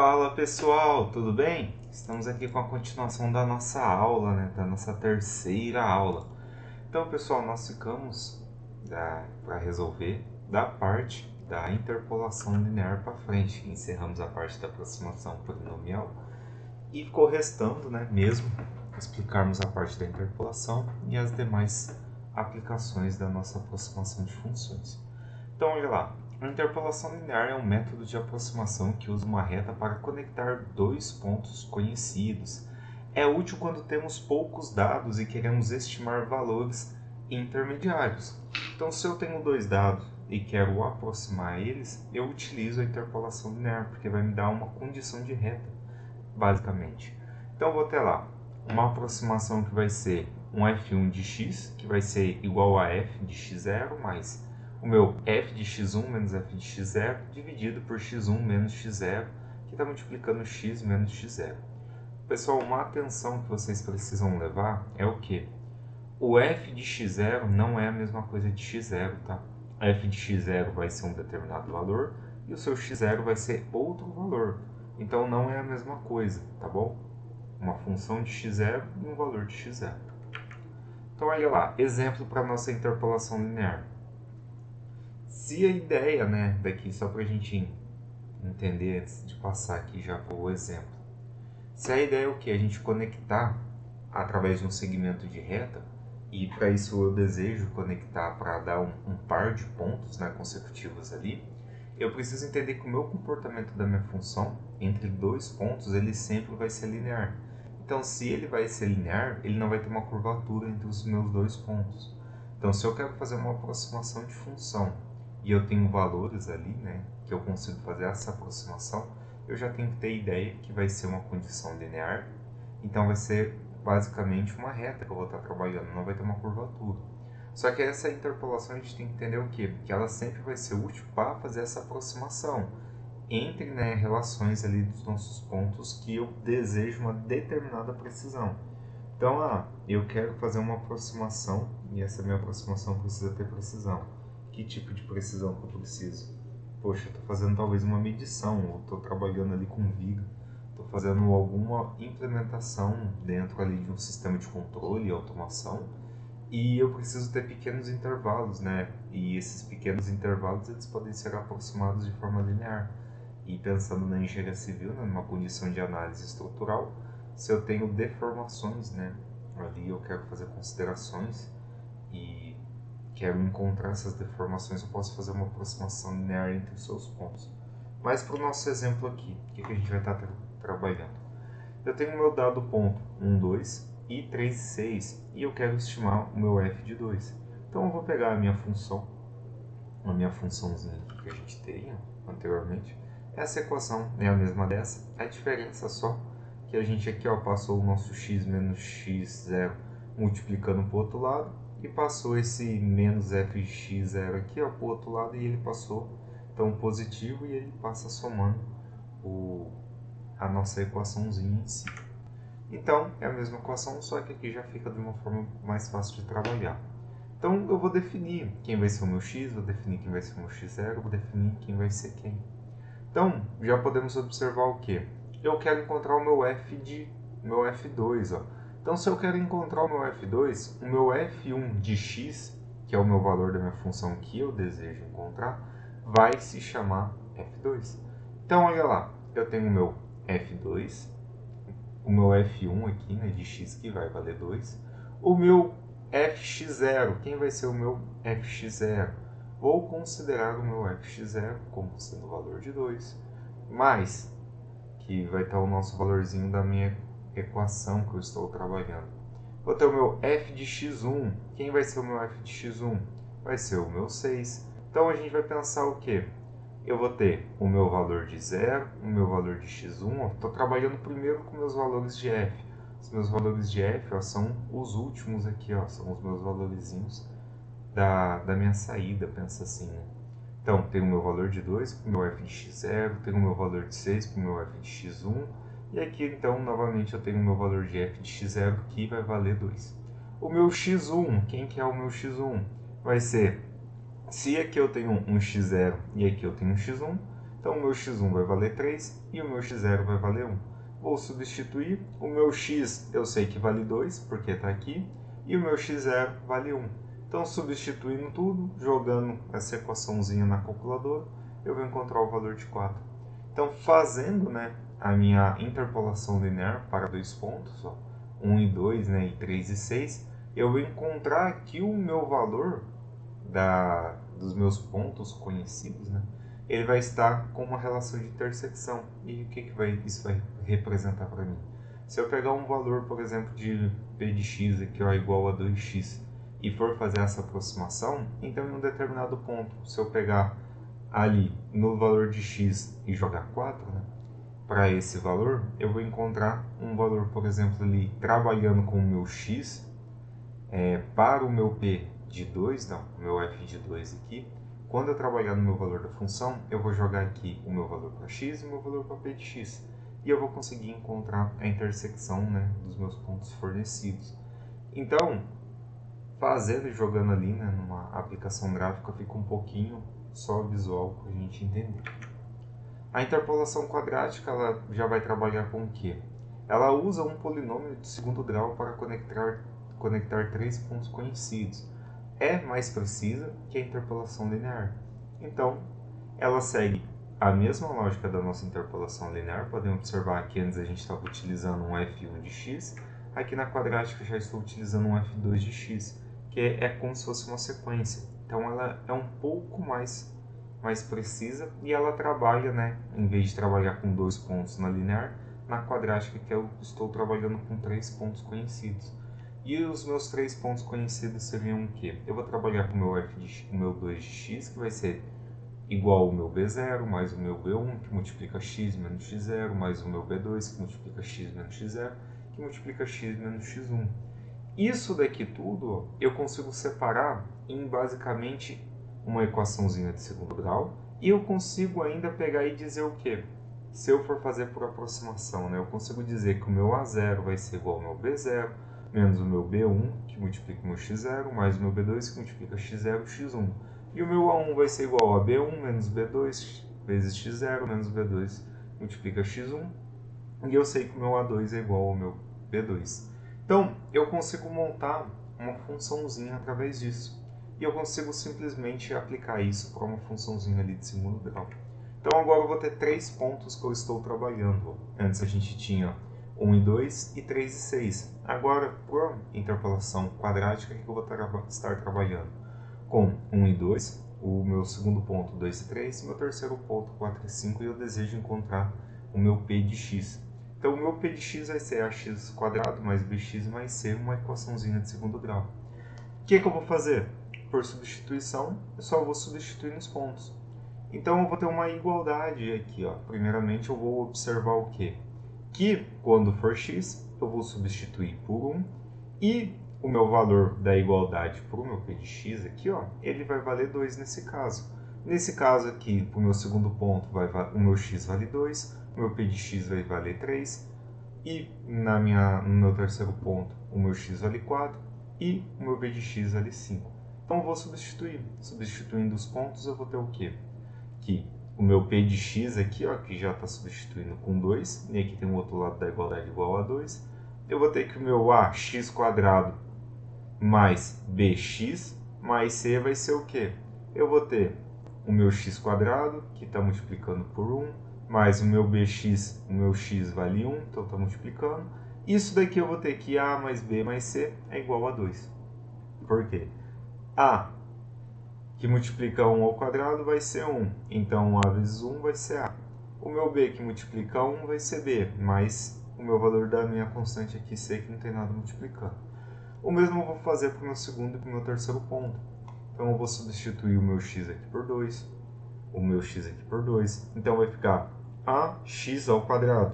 Fala pessoal, tudo bem? Estamos aqui com a continuação da nossa aula, né? Da nossa terceira aula. Então pessoal, nós ficamos para resolver da parte da interpolação linear para frente. Encerramos a parte da aproximação polinomial e ficou restando, né, mesmo explicarmos a parte da interpolação e as demais aplicações da nossa aproximação de funções. Então olha lá. A interpolação linear é um método de aproximação que usa uma reta para conectar dois pontos conhecidos. É útil quando temos poucos dados e queremos estimar valores intermediários. Então, se eu tenho dois dados e quero aproximar eles, eu utilizo a interpolação linear, porque vai me dar uma condição de reta, basicamente. Então, eu vou ter lá uma aproximação que vai ser um f1 de x, que vai ser igual a f de x0 mais o meu f de x1 menos f de x0 dividido por x1 menos x0, que está multiplicando x menos x0. Pessoal, uma atenção que vocês precisam levar é o que? O f de x0 não é a mesma coisa de x0, tá? F de x0 vai ser um determinado valor e o seu x0 vai ser outro valor. Então não é a mesma coisa, tá bom? Uma função de x0 e um valor de x0. Então olha lá, exemplo para a nossa interpolação linear. Se a ideia, né, daqui só para a gente entender antes de passar aqui já para o exemplo. Se a ideia é o que? A gente conectar através de um segmento de reta, e para isso eu desejo conectar para dar um par de pontos, né, consecutivos ali, eu preciso entender que o meu comportamento da minha função entre dois pontos ele sempre vai ser linear. Então se ele vai ser linear, ele não vai ter uma curvatura entre os meus dois pontos. Então se eu quero fazer uma aproximação de função e eu tenho valores ali, né, que eu consigo fazer essa aproximação, eu já tenho que ter ideia que vai ser uma condição linear, então vai ser basicamente uma reta que eu vou estar trabalhando, não vai ter uma curvatura. Só que essa interpolação a gente tem que entender o quê? Que ela sempre vai ser útil para fazer essa aproximação entre, né, relações ali dos nossos pontos que eu desejo uma determinada precisão. Então, eu quero fazer uma aproximação e essa minha aproximação precisa ter precisão. Que tipo de precisão que eu preciso? Poxa, eu estou fazendo talvez uma medição, ou estou trabalhando ali com viga, estou fazendo alguma implementação dentro ali de um sistema de controle e automação, e eu preciso ter pequenos intervalos, né? E esses pequenos intervalos eles podem ser aproximados de forma linear. E pensando na engenharia civil, né, numa condição de análise estrutural, se eu tenho deformações, né, ali eu quero fazer considerações e quero encontrar essas deformações, eu posso fazer uma aproximação linear entre os seus pontos. Mas para o nosso exemplo aqui, o que a gente vai estar trabalhando? Eu tenho o meu dado ponto 1, 2 e 3, 6 e eu quero estimar o meu f de 2. Então eu vou pegar a minha função, a minha funçãozinha que a gente tinha anteriormente. Essa equação é a mesma dessa, a diferença só que a gente aqui passou o nosso x menos x0 multiplicando para o outro lado, e passou esse menos f de x0 aqui para o outro lado, e ele passou então positivo, e ele passa somando a nossa equaçãozinha em si. Então é a mesma equação, só que aqui já fica de uma forma mais fácil de trabalhar. Então eu vou definir quem vai ser o meu x, vou definir quem vai ser o meu x0, vou definir quem vai ser quem. Então já podemos observar o que? Eu quero encontrar o meu f2, Então, se eu quero encontrar o meu f2, o meu f1 de x, que é o meu valor da minha função que eu desejo encontrar, vai se chamar f2. Então, olha lá, eu tenho o meu f2, o meu f1 aqui, né, de x, que vai valer 2, o meu fx0, quem vai ser o meu fx0? Vou considerar o meu fx0 como sendo o valor de 2, mais, que vai estar o nosso valorzinho da minha equação que eu estou trabalhando. Vou ter o meu f de x1. Quem vai ser o meu f de x1? Vai ser o meu 6. Então a gente vai pensar o quê? Eu vou ter o meu valor de 0, o meu valor de x1. Estou trabalhando primeiro com meus valores de f. Os meus valores de f são os últimos aqui, são os meus valorzinhos da minha saída, pensa assim, né? Então, tenho o meu valor de 2 para o meu f de x0, tenho o meu valor de 6 para o meu f de x1, e aqui, então, novamente, eu tenho o meu valor de f de x0, que vai valer 2. O meu x1, quem que é o meu x1? Vai ser, se aqui eu tenho um x0 e aqui eu tenho um x1, Então o meu x1 vai valer 3 e o meu x0 vai valer 1. Vou substituir, o meu x eu sei que vale 2, porque está aqui, e o meu x0 vale 1. Então, substituindo tudo, jogando essa equaçãozinha na calculadora, eu vou encontrar o valor de 4. Então, fazendo, né, a minha interpolação linear para dois pontos, ó, 1 e 2, né, e 3 e 6, eu vou encontrar aqui o meu valor dos meus pontos conhecidos, né, ele vai estar com uma relação de intersecção. E o que isso vai representar para mim? Se eu pegar um valor, por exemplo, de p de x aqui, ó, igual a 2x, e for fazer essa aproximação, então em um determinado ponto, se eu pegar ali no valor de x e jogar 4, né, para esse valor, eu vou encontrar um valor, por exemplo, ali trabalhando com o meu x para o meu p de 2, não, o meu f de 2 aqui. Quando eu trabalhar no meu valor da função, eu vou jogar aqui o meu valor para x e o meu valor para p de x. E eu vou conseguir encontrar a intersecção, né, dos meus pontos fornecidos. Então, fazendo e jogando ali, né, numa aplicação gráfica, fica um pouquinho só visual para a gente entender. A interpolação quadrática ela já vai trabalhar com o quê? Ela usa um polinômio de segundo grau para conectar três pontos conhecidos. É mais precisa que a interpolação linear. Então, ela segue a mesma lógica da nossa interpolação linear. Podemos observar que antes a gente estava utilizando um f1 de x, aqui na quadrática já estou utilizando um f2 de x, que é como se fosse uma sequência. Então, ela é um pouco mais precisa e ela trabalha, né, em vez de trabalhar com dois pontos na linear, na quadrática que eu estou trabalhando com três pontos conhecidos. E os meus três pontos conhecidos seriam o quê? Eu vou trabalhar com o meu o meu 2 de x, que vai ser igual ao meu b0, mais o meu b1, que multiplica x menos x0, mais o meu b2, que multiplica x menos x0, que multiplica x menos x1. Isso daqui tudo eu consigo separar em basicamente uma equaçãozinha de segundo grau, e eu consigo ainda pegar e dizer o quê? Se eu for fazer por aproximação, né, eu consigo dizer que o meu A0 vai ser igual ao meu B0, menos o meu B1, que multiplica o meu X0, mais o meu B2, que multiplica X0 e X1. E o meu A1 vai ser igual a B1 menos B2 vezes X0 menos B2, multiplica X1. E eu sei que o meu A2 é igual ao meu B2. Então, eu consigo montar uma funçãozinha através disso. E eu consigo simplesmente aplicar isso para uma funçãozinha ali de segundo grau. Então, agora eu vou ter três pontos que eu estou trabalhando. Antes a gente tinha 1 e 2 e 3 e 6. Agora, por interpolação quadrática, que eu vou estar trabalhando com 1 e 2, o meu segundo ponto 2 e 3, e meu terceiro ponto 4 e 5, e eu desejo encontrar o meu p de x. Então, o meu p de x vai ser ax² mais bx mais c, uma equaçãozinha de segundo grau. O que eu vou fazer? Por substituição, eu só vou substituir nos pontos. Então, eu vou ter uma igualdade aqui. Ó. Primeiramente, eu vou observar o quê? Que, quando for x, eu vou substituir por 1, e o meu valor da igualdade para o meu p de x aqui, ó, ele vai valer 2 nesse caso. Nesse caso aqui, para o meu segundo ponto, o meu x vale 2, o meu p de x vai valer 3, e no meu terceiro ponto, o meu x vale 4, e o meu p de x vale 5. Então, eu vou substituir. Substituindo os pontos, eu vou ter o quê? Que o meu p de x aqui, ó, que já está substituindo com 2, e aqui tem o outro lado da igualdade igual a 2, eu vou ter que o meu ax² mais bx mais c vai ser o quê? Eu vou ter o meu x², que está multiplicando por 1, mais o meu bx, o meu x vale 1, então está multiplicando. Isso daqui eu vou ter que a mais b mais c é igual a 2. Por quê? A, que multiplica 1 ao quadrado, vai ser 1. Então, a vezes 1 vai ser a. O meu b, que multiplica 1, vai ser b, mais o meu valor da minha constante aqui, c, que não tem nada multiplicando. O mesmo eu vou fazer para o meu segundo e para o meu terceiro ponto. Então, eu vou substituir o meu x aqui por 2, o meu x aqui por 2. Então, vai ficar ax².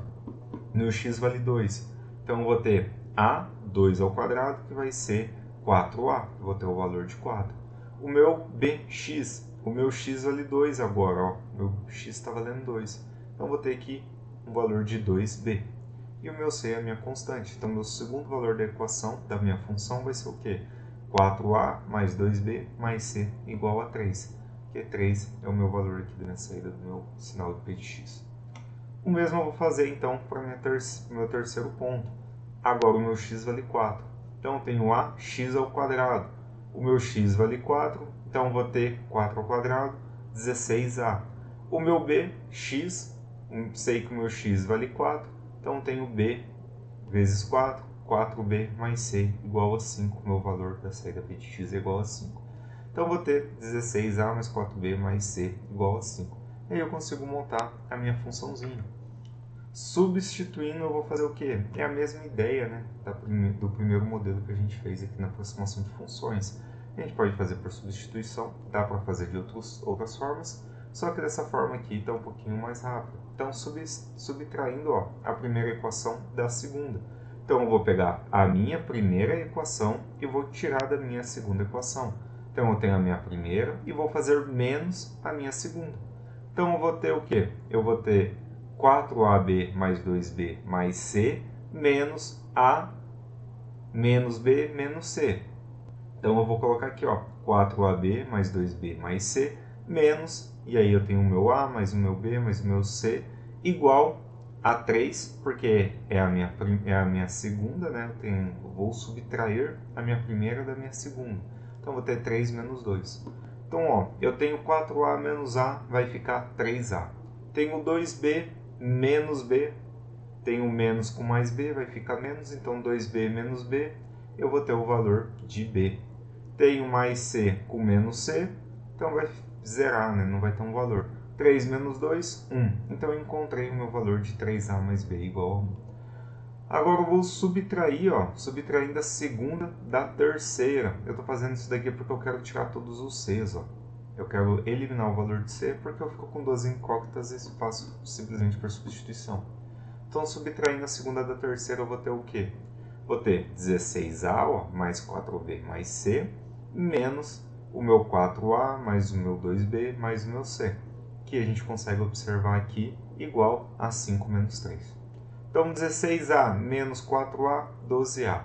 Meu x vale 2. Então, eu vou ter a² que vai ser 4a. Eu vou ter o valor de 4. O meu bx, o meu x vale 2 agora. Ó. Meu x está valendo 2. Então, eu vou ter aqui um valor de 2b. E o meu c é a minha constante. Então, meu segundo valor da equação da minha função vai ser o quê? 4a mais 2b mais c igual a 3. que 3 é o meu valor aqui da minha saída do meu sinal de p de x. O mesmo eu vou fazer então para o meu terceiro ponto. Agora o meu x vale 4. Então eu tenho a x ao quadrado. O meu x vale 4, então eu vou ter 4 ao quadrado, 16a. O meu b, x, sei que o meu x vale 4, então eu tenho b vezes 4, 4b mais c igual a 5. O meu valor da saída p de x é igual a 5. Então eu vou ter 16a mais 4b mais c igual a 5. E aí eu consigo montar a minha funçãozinha. Substituindo, eu vou fazer o quê? É a mesma ideia, né, do primeiro modelo que a gente fez aqui na aproximação de funções. A gente pode fazer por substituição, dá para fazer de outras formas, só que dessa forma aqui está um pouquinho mais rápido. Então, subtraindo a primeira equação da segunda. Então, eu vou pegar a minha primeira equação e vou tirar da minha segunda equação. Então, eu tenho a minha primeira e vou fazer menos a minha segunda. Então, eu vou ter o quê? Eu vou ter 4ab mais 2b mais c menos a menos b menos c. Então, eu vou colocar aqui, 4ab mais 2b mais c menos, e aí eu tenho o meu a mais o meu b mais o meu c igual a 3, porque é a minha segunda, né? Eu vou subtrair a minha primeira da minha segunda. Então, eu vou ter 3 menos 2. Então, eu tenho 4a menos a, vai ficar 3a. Tenho 2b menos b, tenho menos com mais b, vai ficar menos, então 2b menos b, eu vou ter o valor de b. Tenho mais c com menos c, então vai zerar, né? Não vai ter um valor. 3 menos 2, 1. Então eu encontrei o meu valor de 3a mais b igual a 1. Agora eu vou subtrair, subtraindo a segunda da terceira. Eu estou fazendo isso daqui porque eu quero tirar todos os c's, Eu quero eliminar o valor de c porque eu fico com 12 incógnitas e faço simplesmente por substituição. Então, subtraindo a segunda da terceira, eu vou ter o quê? Vou ter 16a, mais 4b mais c, menos o meu 4a, mais o meu 2b, mais o meu c, que a gente consegue observar aqui igual a 5 menos 3. Então, 16a menos 4a, 12a.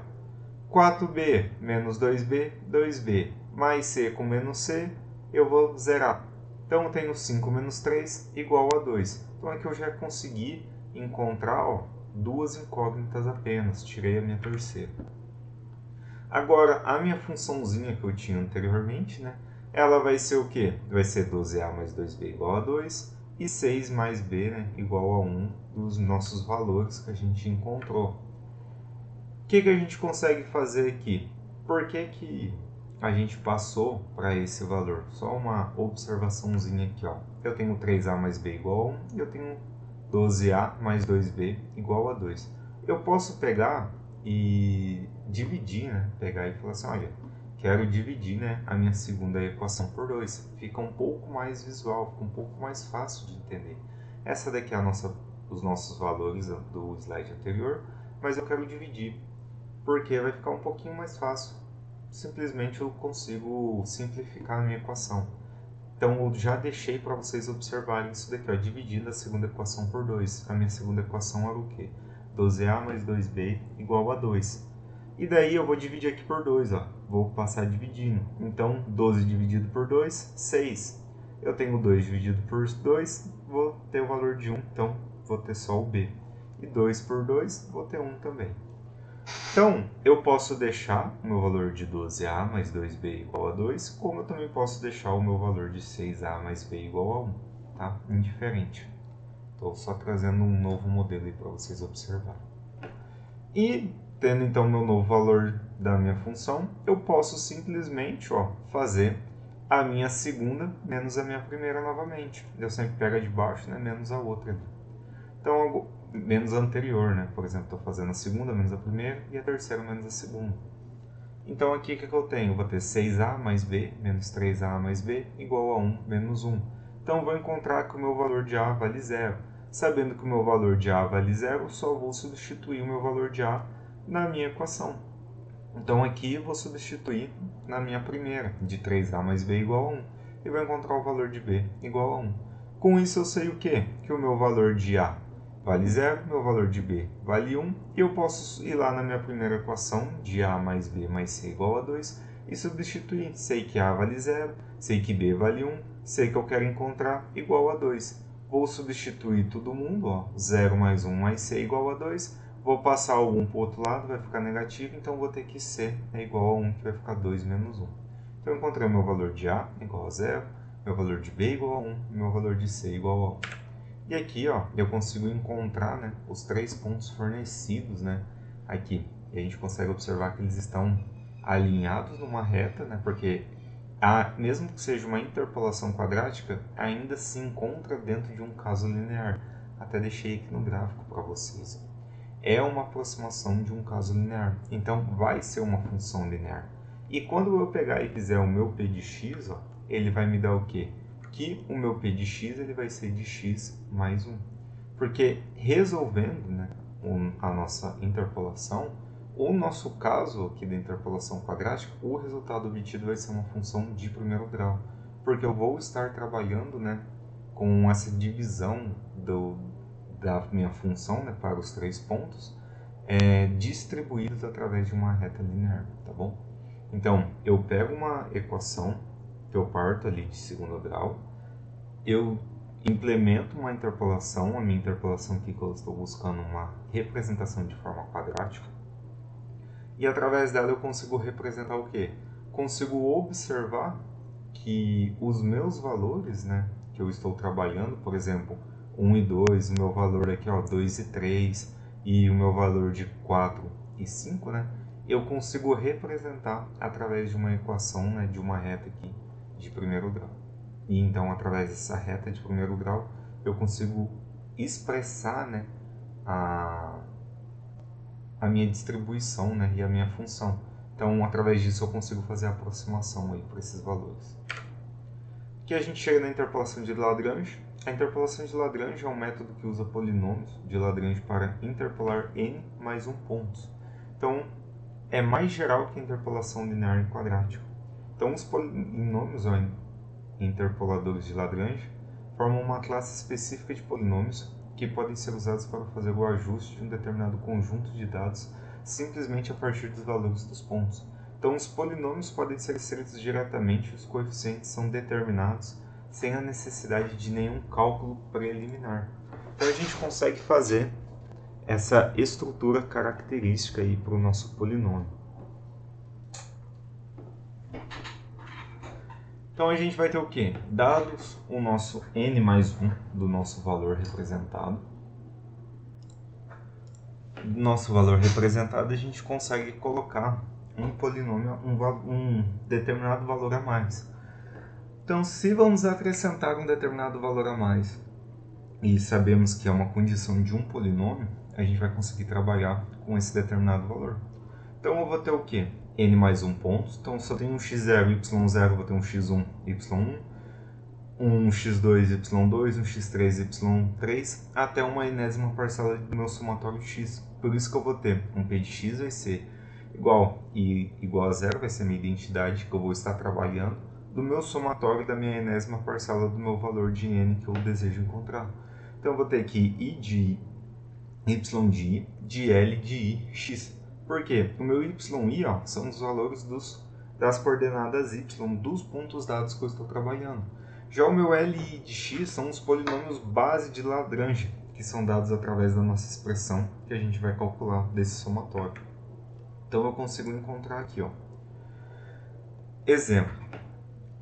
4b menos 2b, 2b, mais c com menos c, eu vou zerar. Então, eu tenho 5 menos 3 igual a 2. Então, aqui eu já consegui encontrar duas incógnitas apenas. Tirei a minha terceira. Agora, a minha funçãozinha que eu tinha anteriormente, né? Ela vai ser o quê? Vai ser 12a mais 2b igual a 2 e 6 mais b, né, igual a 1 dos nossos valores que a gente encontrou. O que a gente consegue fazer aqui? Por que a gente passou para esse valor? Só uma observaçãozinha aqui, Eu tenho 3a mais b igual a 1 e eu tenho 12a mais 2b igual a 2. Eu posso pegar e dividir, né? Pegar e falar assim, olha, quero dividir, né, a minha segunda equação por 2. Fica um pouco mais visual, fica um pouco mais fácil de entender. Essa daqui é os nossos valores do slide anterior, mas eu quero dividir, porque vai ficar um pouquinho mais fácil. Simplesmente eu consigo simplificar a minha equação. Então, eu já deixei para vocês observarem isso daqui, dividindo a segunda equação por 2. A minha segunda equação era o quê? 12a mais 2b igual a 2. E daí eu vou dividir aqui por 2, Vou passar dividindo. Então, 12 dividido por 2, 6. Eu tenho 2 dividido por 2, vou ter o valor de 1, então vou ter só o b. E 2 por 2, vou ter 1 também. Então, eu posso deixar o meu valor de 12a mais 2b igual a 2, como eu também posso deixar o meu valor de 6a mais b igual a 1, tá? Indiferente. Estou só trazendo um novo modelo aí para vocês observarem. E, tendo então meu novo valor da minha função, eu posso simplesmente fazer a minha segunda menos a minha primeira novamente. Eu sempre pego a de baixo, né, menos a outra ali. Então, menos a anterior, né? Por exemplo, estou fazendo a segunda menos a primeira e a terceira menos a segunda. Então, aqui o que eu tenho? Eu vou ter 6a mais b menos 3a mais b igual a 1 menos 1. Então, eu vou encontrar que o meu valor de a vale 0. Sabendo que o meu valor de a vale 0, eu só vou substituir o meu valor de a na minha equação. Então, aqui eu vou substituir na minha primeira, de 3a mais b igual a 1. E vou encontrar o valor de b igual a 1. Com isso, eu sei o quê? Que o meu valor de a vale 0, meu valor de b vale 1, e eu posso ir lá na minha primeira equação, de a mais b mais c igual a 2, e substituir. Sei que a vale 0, sei que b vale 1, sei que eu quero encontrar igual a 2. Vou substituir todo mundo, ó, 0 mais 1 mais c igual a 2. Vou passar o 1 para o outro lado, vai ficar negativo, então vou ter que c é igual a 1, que vai ficar 2 menos 1. Então eu encontrei o meu valor de a igual a 0, meu valor de b igual a 1 e meu valor de c igual a 1. E aqui, ó, eu consigo encontrar, né, os 3 pontos fornecidos, né, aqui. E a gente consegue observar que eles estão alinhados numa reta, né, porque mesmo que seja uma interpolação quadrática, ainda se encontra dentro de um caso linear. Até deixei aqui no gráfico para vocês. É uma aproximação de um caso linear, então vai ser uma função linear. E quando eu pegar e fizer o meu p de x, ó, ele vai me dar o quê? Que o meu p de x ele vai ser de x mais 1. Porque resolvendo, né, a nossa interpolação, o nosso caso aqui da interpolação quadrática, o resultado obtido vai ser uma função de primeiro grau. Porque eu vou estar trabalhando, né, com essa divisão da minha função, né, para os 3 pontos, distribuídos através de uma reta linear, tá bom? Então, eu pego uma equação que eu parto ali de segundo grau, eu implemento uma interpolação, a minha interpolação aqui que eu estou buscando uma representação de forma quadrática, e através dela eu consigo representar o quê? Consigo observar que os meus valores, né, que eu estou trabalhando, por exemplo, 1 e 2, o meu valor aqui, ó, 2 e 3, e o meu valor de 4 e 5, né, eu consigo representar através de uma equação, né, de uma reta aqui de primeiro grau. E então, através dessa reta de primeiro grau, eu consigo expressar, né, a minha distribuição, né, e a minha função. Então, através disso, eu consigo fazer a aproximação aí para esses valores. Aqui a gente chega na interpolação de Lagrange. A interpolação de Lagrange é um método que usa polinômios de Lagrange para interpolar n mais 1 pontos. Então, é mais geral que a interpolação linear e quadrática. Então, os polinômios, ó, interpoladores de Lagrange, formam uma classe específica de polinômios que podem ser usados para fazer o ajuste de um determinado conjunto de dados simplesmente a partir dos valores dos pontos. Então, os polinômios podem ser escritos diretamente e os coeficientes são determinados sem a necessidade de nenhum cálculo preliminar. Então, a gente consegue fazer essa estrutura característica aí para o nosso polinômio. Então, a gente vai ter o quê? Dados o nosso n mais 1 do nosso valor representado. Do nosso valor representado, a gente consegue colocar um polinômio, um determinado valor a mais. Então, se vamos acrescentar um determinado valor a mais e sabemos que é uma condição de um polinômio, a gente vai conseguir trabalhar com esse determinado valor. Então, eu vou ter o quê? N mais 1 pontos. Então, se eu tenho um x0, y0, eu vou ter um x1, y1, um x2, y2, um x3, y3, até uma enésima parcela do meu somatório x. Por isso que eu vou ter um p de x vai ser igual a zero, vai ser a minha identidade que eu vou estar trabalhando, do meu somatório da minha enésima parcela do meu valor de n que eu desejo encontrar. Então, eu vou ter aqui i de y de i, de l de i, x. Por quê? O meu y e i, ó, são os valores das coordenadas y dos pontos dados que eu estou trabalhando. Já o meu l e i de x são os polinômios base de Lagrange, que são dados através da nossa expressão que a gente vai calcular desse somatório. Então eu consigo encontrar aqui, ó. Exemplo.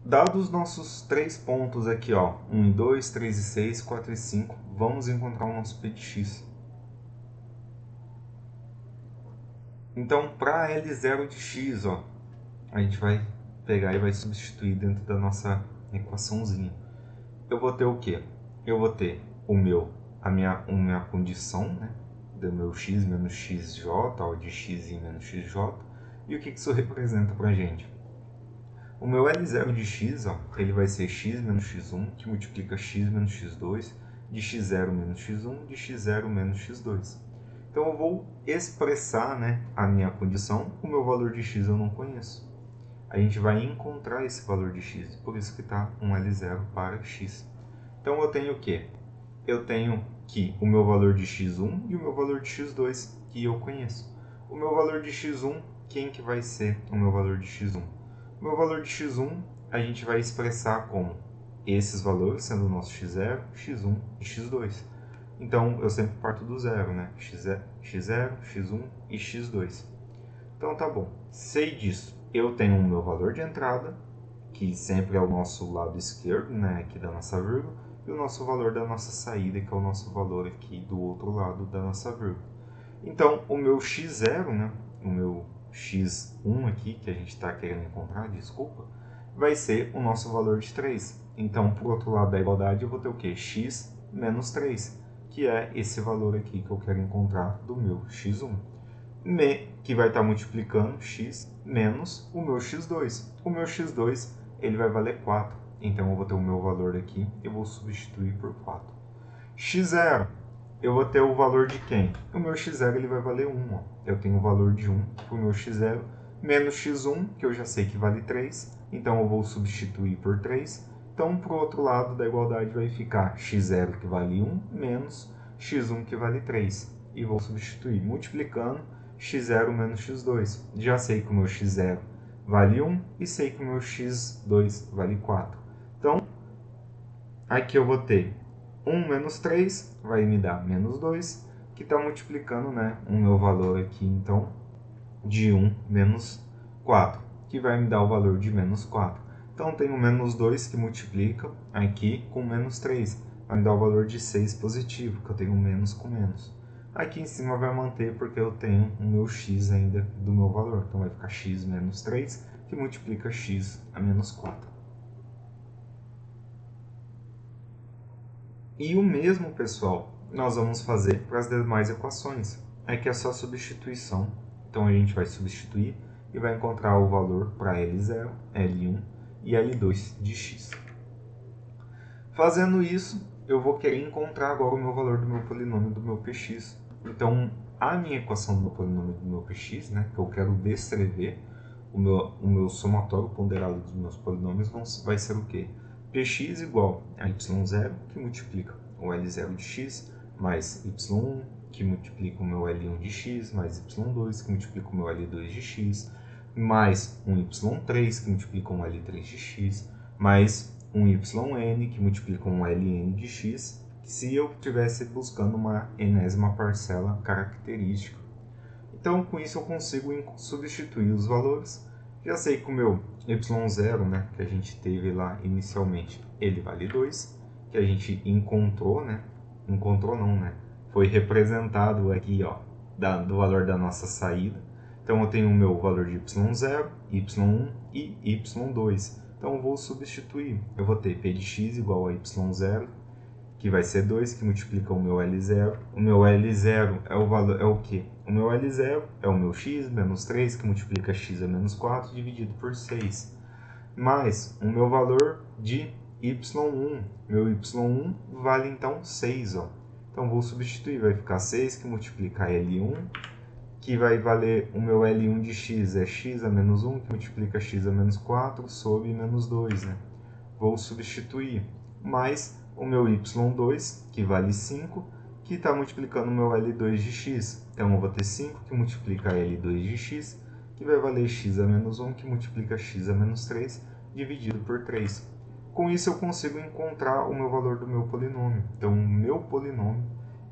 Dados os nossos 3 pontos aqui, ó, 1 e 2, 3 e 6, 4 e 5, vamos encontrar o nosso p de x. Então, para L0 de x, ó, a gente vai pegar e vai substituir dentro da nossa equaçãozinha. Eu vou ter o quê? Eu vou ter a minha condição, né, do meu x menos xj, ou de xi menos xj. E o que isso representa para a gente? O meu L0 de x, ó, ele vai ser x menos x1, que multiplica x menos x2, de x0 menos x1, de x0 menos x2. Então, eu vou expressar, né, a minha condição, o meu valor de x eu não conheço. A gente vai encontrar esse valor de x, por isso que está um L0 para x. Então, eu tenho o quê? Eu tenho que o meu valor de x1 e o meu valor de x2, que eu conheço. O meu valor de x1, quem que vai ser o meu valor de x1? O meu valor de x1, a gente vai expressar como esses valores sendo o nosso x0, x1 e x2. Então, eu sempre parto do zero, né? x0, x1 e x2. Então, tá bom. Sei disso. Eu tenho o meu valor de entrada, que sempre é o nosso lado esquerdo, né? Aqui da nossa vírgula, e o nosso valor da nossa saída, que é o nosso valor aqui do outro lado da nossa vírgula. Então, o meu x0, né? O meu x1 aqui, que a gente está querendo encontrar, desculpa, vai ser o nosso valor de 3. Então, por outro lado da igualdade, eu vou ter o quê? X menos 3, que é esse valor aqui que eu quero encontrar do meu x1. Que vai estar multiplicando x menos o meu x2. O meu x2 ele vai valer 4. Então, eu vou ter o meu valor aqui e vou substituir por 4. x0, eu vou ter o valor de quem? O meu x0 ele vai valer 1. Ó. Eu tenho o valor de 1 para o meu x0, menos x1, que eu já sei que vale 3. Então, eu vou substituir por 3. Então, para o outro lado da igualdade vai ficar x0 que vale 1, menos x1 que vale 3. E vou substituir, multiplicando x0 menos x2. Já sei que o meu x0 vale 1 e sei que o meu x2 vale 4. Então, aqui eu vou ter 1 menos 3 vai me dar menos 2, que está multiplicando, né, o meu valor aqui, então, de 1 menos 4, que vai me dar o valor de menos 4. Então, tenho menos 2 que multiplica aqui com menos 3. Vai me dar o valor de 6 positivo, que eu tenho menos com menos. Aqui em cima vai manter porque eu tenho o meu x ainda do meu valor. Então, vai ficar x menos 3, que multiplica x a menos 4. E o mesmo, pessoal, nós vamos fazer para as demais equações. Aqui é só substituição. Então, a gente vai substituir e vai encontrar o valor para L0, L1 e L2 de x. Fazendo isso, eu vou querer encontrar agora o meu valor do meu polinômio do meu px. Então, a minha equação do meu polinômio do meu px, né, que eu quero descrever, o meu somatório ponderado dos meus polinômios vai ser o quê? Px igual a y0, que multiplica o L0 de x, mais y1, que multiplica o meu L1 de x, mais y2, que multiplica o meu L2 de x, mais um y3, que multiplica um L3 de x, mais um yn, que multiplica um ln de x, se eu estivesse buscando uma enésima parcela característica. Então, com isso eu consigo substituir os valores. Já sei que o meu y0, né, que a gente teve lá inicialmente, ele vale 2, que a gente encontrou, né? Encontrou não, né? Foi representado aqui, ó, do valor da nossa saída. Então, eu tenho o meu valor de y0, y1 e y2. Então, eu vou substituir. Eu vou ter p de x igual a y0, que vai ser 2, que multiplica o meu L0. O meu L0 é o valor, é o quê? O meu L0 é o meu x menos 3, que multiplica x a menos 4, dividido por 6. Mais o meu valor de y1. Meu y1 vale, então, 6. Ó. Então, vou substituir. Vai ficar 6, que multiplica L1, que vai valer o meu L1 de x é x a menos 1, que multiplica x a menos 4, sobre menos 2. Né? Vou substituir. Mais o meu y2, que vale 5, que está multiplicando o meu L2 de x. Então, eu vou ter 5, que multiplica L2 de x, que vai valer x a menos 1, que multiplica x a menos 3, dividido por 3. Com isso, eu consigo encontrar o meu valor do meu polinômio. Então, o meu polinômio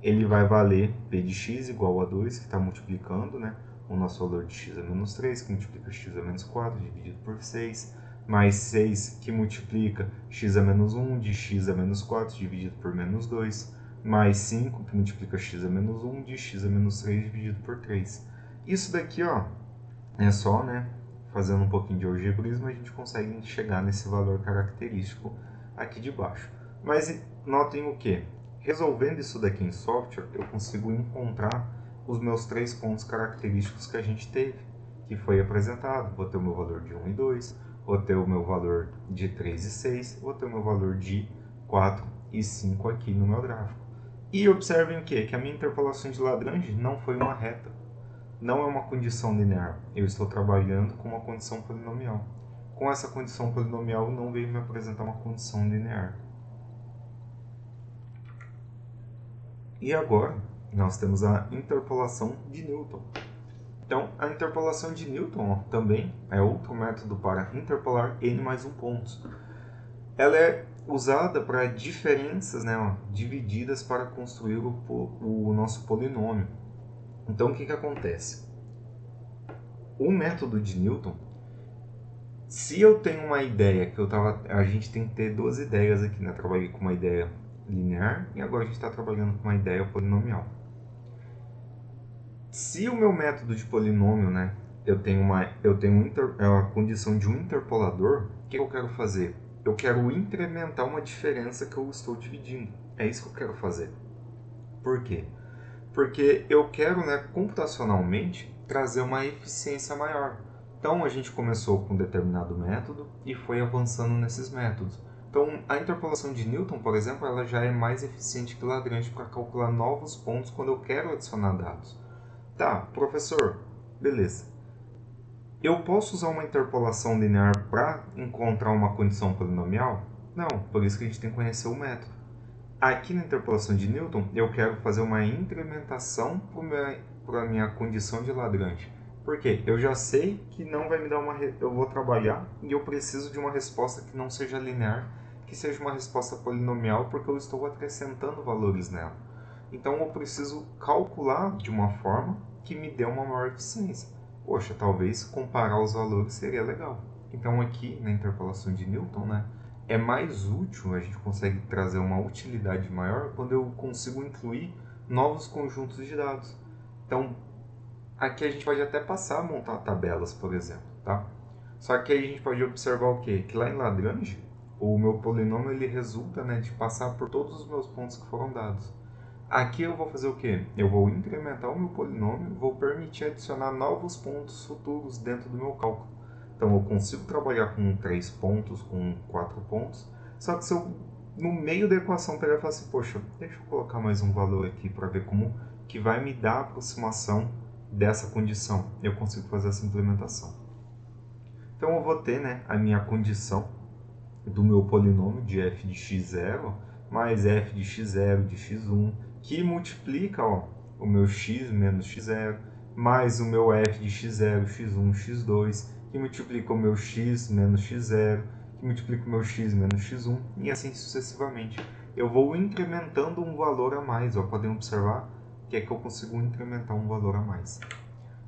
ele vai valer p de x igual a 2, que está multiplicando, né, o nosso valor de x a menos 3, que multiplica x a menos 4, dividido por 6, mais 6, que multiplica x a menos 1 de x a menos 4, dividido por menos 2, mais 5, que multiplica x a menos 1 de x a menos 3, dividido por 3. Isso daqui, ó, é só, né, fazendo um pouquinho de algebrismo, a gente consegue chegar nesse valor característico aqui de baixo. Mas notem o que? Resolvendo isso daqui em software, eu consigo encontrar os meus 3 pontos característicos que a gente teve, que foi apresentado. Vou ter o meu valor de 1 e 2, vou ter o meu valor de 3 e 6, vou ter o meu valor de 4 e 5 aqui no meu gráfico. E observem o quê? Que a minha interpolação de Lagrange não foi uma reta. Não é uma condição linear. Eu estou trabalhando com uma condição polinomial. Com essa condição polinomial, não veio me apresentar uma condição linear. E agora, nós temos a interpolação de Newton. Então, a interpolação de Newton também é outro método para interpolar n mais 1 pontos. ela é usada para diferenças, né, ó, divididas para construir o nosso polinômio. Então, o que acontece? O método de Newton, se eu tenho uma ideia que a gente tem que ter duas ideias aqui, né? Eu trabalhei com uma ideia linear e agora a gente está trabalhando com uma ideia polinomial. Se o meu método de polinômio, né, eu tenho a condição de um interpolador, o que eu quero fazer? Eu quero incrementar uma diferença que eu estou dividindo. É isso que eu quero fazer. Por quê? Porque eu quero, né, computacionalmente, trazer uma eficiência maior. Então, a gente começou com um determinado método e foi avançando nesses métodos. Então, a interpolação de Newton, por exemplo, ela já é mais eficiente que Lagrange para calcular novos pontos quando eu quero adicionar dados. Tá, professor, beleza. Eu posso usar uma interpolação linear para encontrar uma condição polinomial? Não, por isso que a gente tem que conhecer o método. Aqui na interpolação de Newton, eu quero fazer uma incrementação para a minha condição de Lagrange. Por quê? Eu já sei que não vai me dar eu vou trabalhar e eu preciso de uma resposta que não seja linear, que seja uma resposta polinomial, porque eu estou acrescentando valores nela. Então eu preciso calcular de uma forma que me dê uma maior eficiência. Poxa, talvez comparar os valores seria legal. Então aqui na interpolação de Newton, né, é mais útil, a gente consegue trazer uma utilidade maior quando eu consigo incluir novos conjuntos de dados. Então aqui a gente pode até passar a montar tabelas, por exemplo, tá? Só que aí a gente pode observar o quê? Que lá em Lagrange, o meu polinômio ele resulta, né, de passar por todos os meus pontos que foram dados. Aqui eu vou fazer o quê? Eu vou incrementar o meu polinômio, vou permitir adicionar novos pontos futuros dentro do meu cálculo. Então eu consigo trabalhar com 3 pontos, com 4 pontos, só que se eu no meio da equação pegar e falar assim, poxa, deixa eu colocar mais um valor aqui para ver como que vai me dar a aproximação dessa condição, eu consigo fazer essa implementação. Então eu vou ter, né, a minha condição do meu polinômio de f de x0 mais f de x0 de x1, que multiplica o meu x menos x0, mais o meu f de x0, x1, x2, que multiplica o meu x menos x0, que multiplica o meu x menos x1, e assim sucessivamente. Eu vou incrementando um valor a mais, podem observar que é que eu consigo incrementar um valor a mais.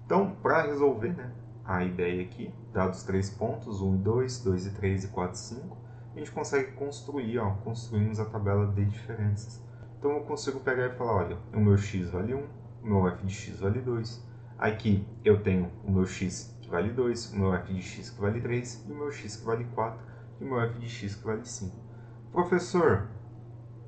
Então, para resolver, né, a ideia aqui, dados 3 pontos, 1 e 2, 2 e 3 e 4 e 5, a gente consegue construir, construímos a tabela de diferenças. Então eu consigo pegar e falar, olha, o meu x vale 1, o meu f de x vale 2. Aqui eu tenho o meu x que vale 2, o meu f de x que vale 3, e o meu x que vale 4, e o meu f de x que vale 5. Professor,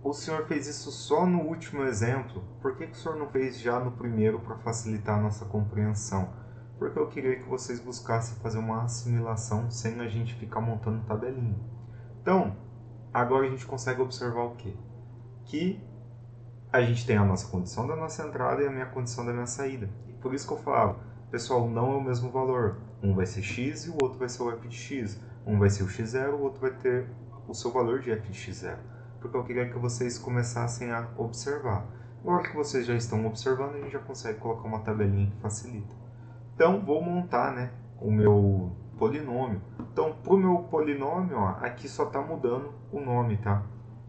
o senhor fez isso só no último exemplo? Por que o senhor não fez já no primeiro para facilitar a nossa compreensão? Porque eu queria que vocês buscassem fazer uma assimilação sem a gente ficar montando tabelinha. Então, agora a gente consegue observar o quê? Que a gente tem a nossa condição da nossa entrada e a minha condição da minha saída. E por isso que eu falava, pessoal, não é o mesmo valor. Um vai ser x e o outro vai ser o f de x. Um vai ser o x0, o outro vai ter o seu valor de f de x0. Porque eu queria que vocês começassem a observar. Agora que vocês já estão observando, a gente já consegue colocar uma tabelinha que facilita. Então, vou montar, né, o meu polinômio. Então, para o meu polinômio, aqui só está mudando o nome, tá?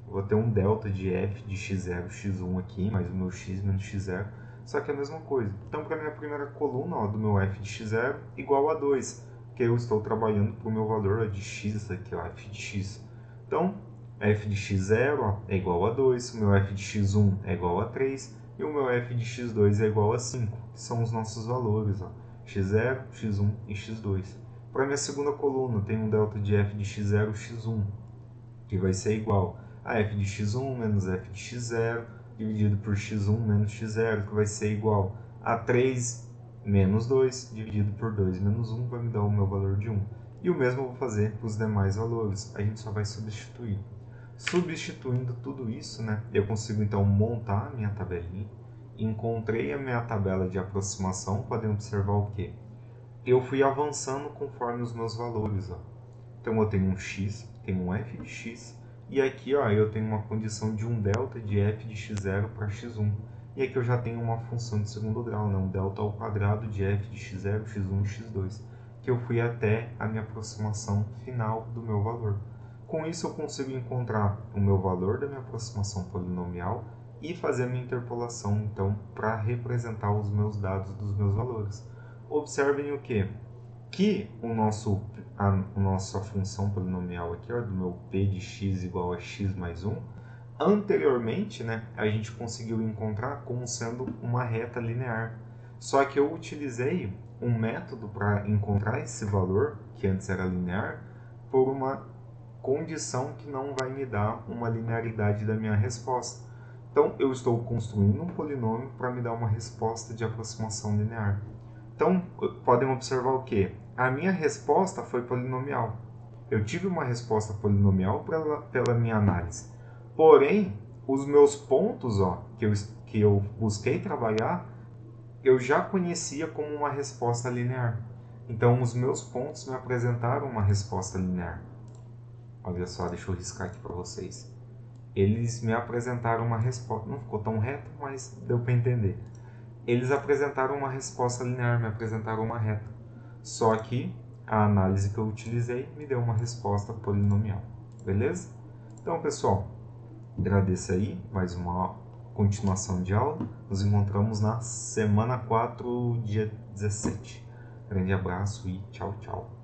Eu vou ter um delta de f de x0, x1 aqui, mais o meu x menos x0, só que é a mesma coisa. Então, para a minha primeira coluna do meu f de x0, igual a 2, porque eu estou trabalhando para o meu valor de x aqui, f de x. Então, f de x0 é igual a 2, o meu f de x1 é igual a 3, e o meu f de x2 é igual a 5, que são os nossos valores, x0, x1 e x2. Para a minha segunda coluna, tem um delta de f de x0, x1, que vai ser igual a f de x1 menos f de x0, dividido por x1 menos x0, que vai ser igual a 3 menos 2, dividido por 2 menos 1, vai me dar o meu valor de 1. E o mesmo eu vou fazer para os demais valores, a gente só vai substituir. Substituindo tudo isso, né, eu consigo então montar a minha tabelinha. Encontrei a minha tabela de aproximação, podem observar o que? Eu fui avançando conforme os meus valores. Então eu tenho um x, tenho um f de x, e aqui eu tenho uma condição de um delta de f de x0 para x1. E aqui eu já tenho uma função de segundo grau, né? Um delta ao quadrado de f de x0, x1 e x2, que eu fui até a minha aproximação final do meu valor. Com isso eu consigo encontrar o meu valor da minha aproximação polinomial e fazer a minha interpolação, então, para representar os meus dados dos meus valores. Observem o quê? Que a nossa função polinomial aqui, ó, do meu p de x igual a x mais 1, anteriormente, né, a gente conseguiu encontrar como sendo uma reta linear. Só que eu utilizei um método para encontrar esse valor, que antes era linear, por uma condição que não vai me dar uma linearidade da minha resposta. Então, eu estou construindo um polinômio para me dar uma resposta de aproximação linear. Então, podem observar o que? A minha resposta foi polinomial. Eu tive uma resposta polinomial pela minha análise. Porém, os meus pontos que eu busquei trabalhar, eu já conhecia como uma resposta linear. Então, os meus pontos me apresentaram uma resposta linear. Olha só, deixa eu riscar aqui para vocês. Eles me apresentaram uma resposta, não ficou tão reto, mas deu para entender. Eles apresentaram uma resposta linear, me apresentaram uma reta. Só que a análise que eu utilizei me deu uma resposta polinomial. Beleza? Então, pessoal, agradeço aí, mais uma continuação de aula. Nos encontramos na semana 4, dia 17. Grande abraço e tchau, tchau.